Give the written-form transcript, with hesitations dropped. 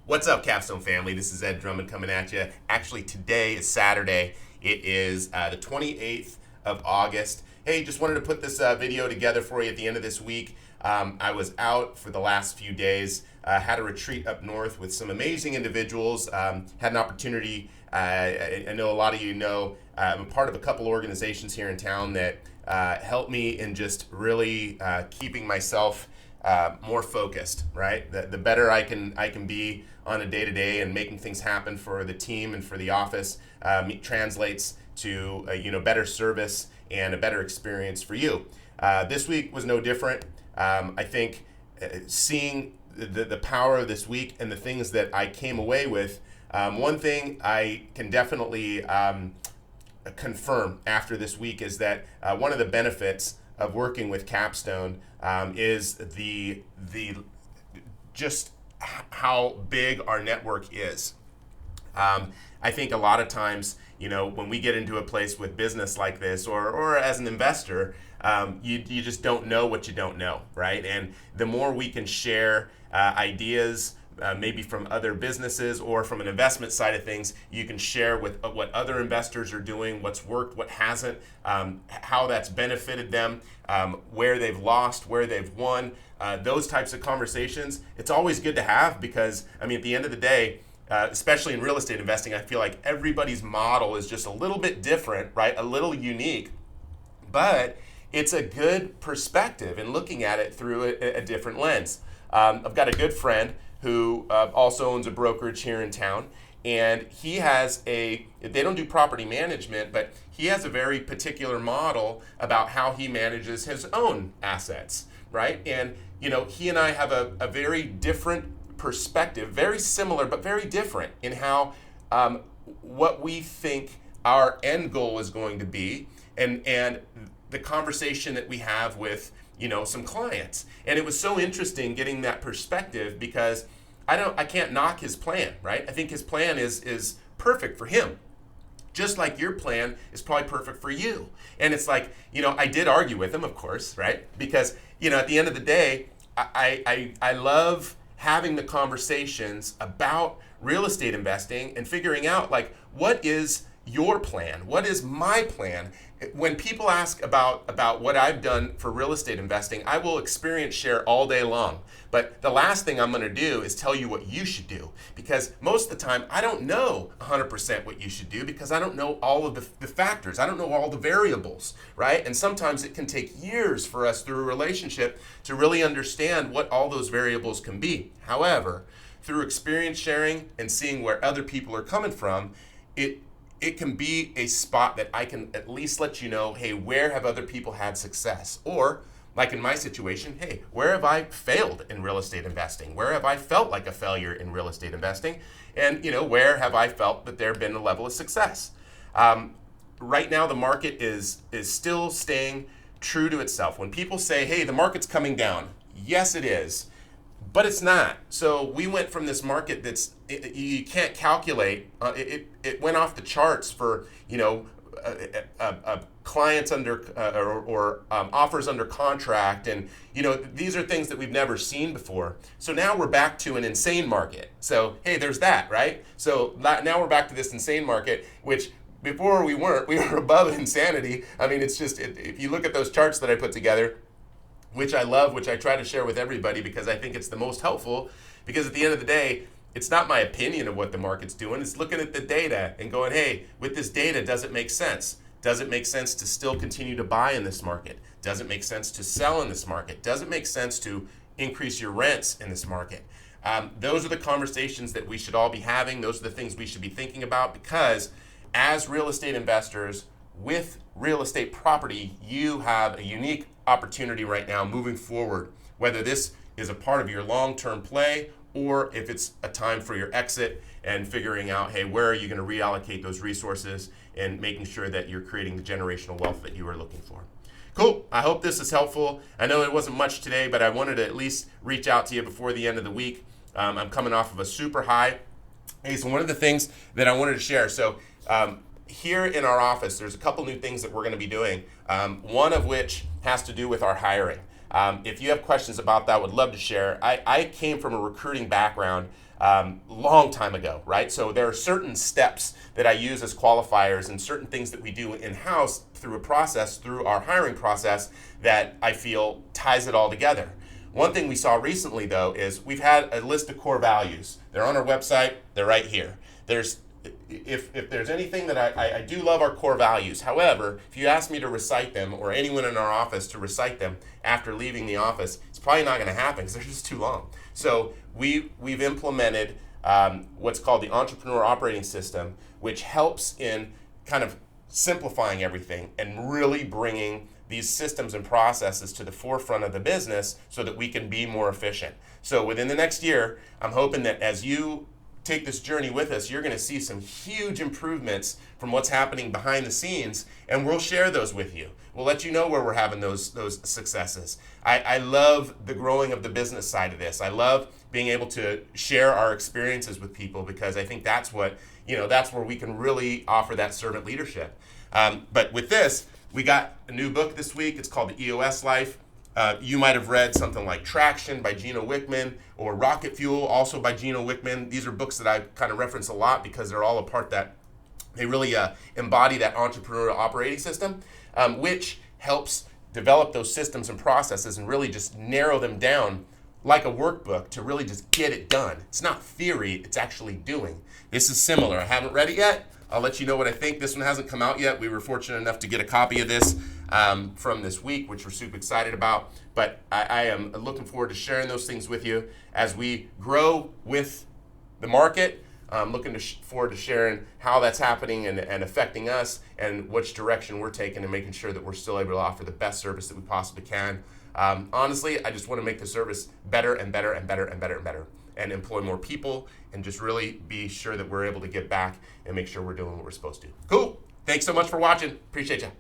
What's up, Capstone family? This is Ed Drummond coming at you. Actually, today is Saturday. It is the 28th of August. Hey, just wanted to put this video together for you at the end of this week. I was out for the last few days, had a retreat up north with some amazing individuals, had an opportunity. I know a lot of you know, I'm a part of a couple organizations here in town that help me in just really keeping myself more focused, right? The better I can be on a day-to-day and making things happen for the team and for the office translates to better service and a better experience for you. This week was no different. I think seeing the power of this week and the things that I came away with, one thing I can definitely confirm after this week is that one of the benefits of working with Capstone is the just how big our network is. I think a lot of times, when we get into a place with business like this, or as an investor, you just don't know what you don't know, right? And the more we can share ideas, maybe from other businesses or from an investment side of things, you can share with what other investors are doing, what's worked, what hasn't, how that's benefited them, where they've lost, where they've won. Those types of conversations, it's always good to have because, at the end of the day, especially in real estate investing, I feel like everybody's model is just a little bit different, right? A little unique, but it's a good perspective in looking at it through a different lens. I've got a good friend who also owns a brokerage here in town, and he has they don't do property management, but he has a very particular model about how he manages his own assets, right? And he and I have a very different perspective, very similar but very different in how what we think our end goal is going to be, and the conversation that we have with some clients. And it was so interesting getting that perspective because I can't knock his plan, right? I think his plan is perfect for him. Just like your plan is probably perfect for you. And it's like, I did argue with him, of course, right? Because, at the end of the day, I love having the conversations about real estate investing and figuring out, like, what is your plan? What is my plan? When people ask about what I've done for real estate investing, I will experience share all day long. But the last thing I'm going to do is tell you what you should do, because most of the time I don't know 100% what you should do because I don't know all of the factors. I don't know all the variables, right? And sometimes it can take years for us through a relationship to really understand what all those variables can be. However, through experience sharing and seeing where other people are coming from, it can be a spot that I can at least let you know, hey, where have other people had success? Or, like in my situation, hey, where have I failed in real estate investing? Where have I felt like a failure in real estate investing? And, where have I felt that there have been a level of success? Right now, the market is still staying true to itself. When people say, hey, the market's coming down, yes, it is. But it's not. So we went from this market you can't calculate. It went off the charts for clients under or offers under contract, and these are things that we've never seen before. So now we're back to an insane market. So hey, there's that, right? So now we're back to this insane market, which before we were above insanity. It's just if you look at those charts that I put together, which I love, which I try to share with everybody because I think it's the most helpful, because at the end of the day, it's not my opinion of what the market's doing. It's looking at the data and going, hey, with this data, does it make sense? Does it make sense to still continue to buy in this market? Does it make sense to sell in this market? Does it make sense to increase your rents in this market? Those are the conversations that we should all be having. Those are the things we should be thinking about, because as real estate investors with real estate property, you have a unique opportunity right now moving forward, whether this is a part of your long-term play or if it's a time for your exit and figuring out, hey, where are you going to reallocate those resources and making sure that you're creating the generational wealth that you are looking for. Cool. I hope this is helpful. I know it wasn't much today, but I wanted to at least reach out to you before the end of the week. I'm coming off of a super high. Hey, so one of the things that I wanted to share, here in our office, there's a couple new things that we're going to be doing, one of which has to do with our hiring. If you have questions about that, I would love to share. I came from a recruiting background long time ago, right? So there are certain steps that I use as qualifiers and certain things that we do in-house through a process, through our hiring process, that I feel ties it all together. One thing we saw recently, though, is we've had a list of core values. They're on our website. They're right here. If there's anything that I do love our core values. However, if you ask me to recite them, or anyone in our office to recite them after leaving the office, it's probably not going to happen because they're just too long. So we've implemented what's called the Entrepreneur Operating System, which helps in kind of simplifying everything and really bringing these systems and processes to the forefront of the business so that we can be more efficient. So within the next year, I'm hoping that as you take this journey with us, you're going to see some huge improvements from what's happening behind the scenes, and we'll share those with you. We'll let you know where we're having those successes. I love the growing of the business side of this. I love being able to share our experiences with people, because I think that's what, that's where we can really offer that servant leadership. But with this, we got a new book this week. It's called The EOS Life. You might have read something like Traction by Gino Wickman, or Rocket Fuel, also by Gino Wickman. These are books that I kind of reference a lot because they're all a part that they really embody that entrepreneurial operating system, which helps develop those systems and processes and really just narrow them down like a workbook to really just get it done. It's not theory, it's actually doing. This is similar. I haven't read it yet. I'll let you know what I think. This one hasn't come out yet. We were fortunate enough to get a copy of this from this week, which we're super excited about. But I am looking forward to sharing those things with you as we grow with the market. I'm looking forward to sharing how that's happening and affecting us, and which direction we're taking, and making sure that we're still able to offer the best service that we possibly can. Honestly, I just want to make the service better and better and better and better and better, and employ more people, and just really be sure that we're able to get back and make sure we're doing what we're supposed to. Cool. Thanks so much for watching. Appreciate you.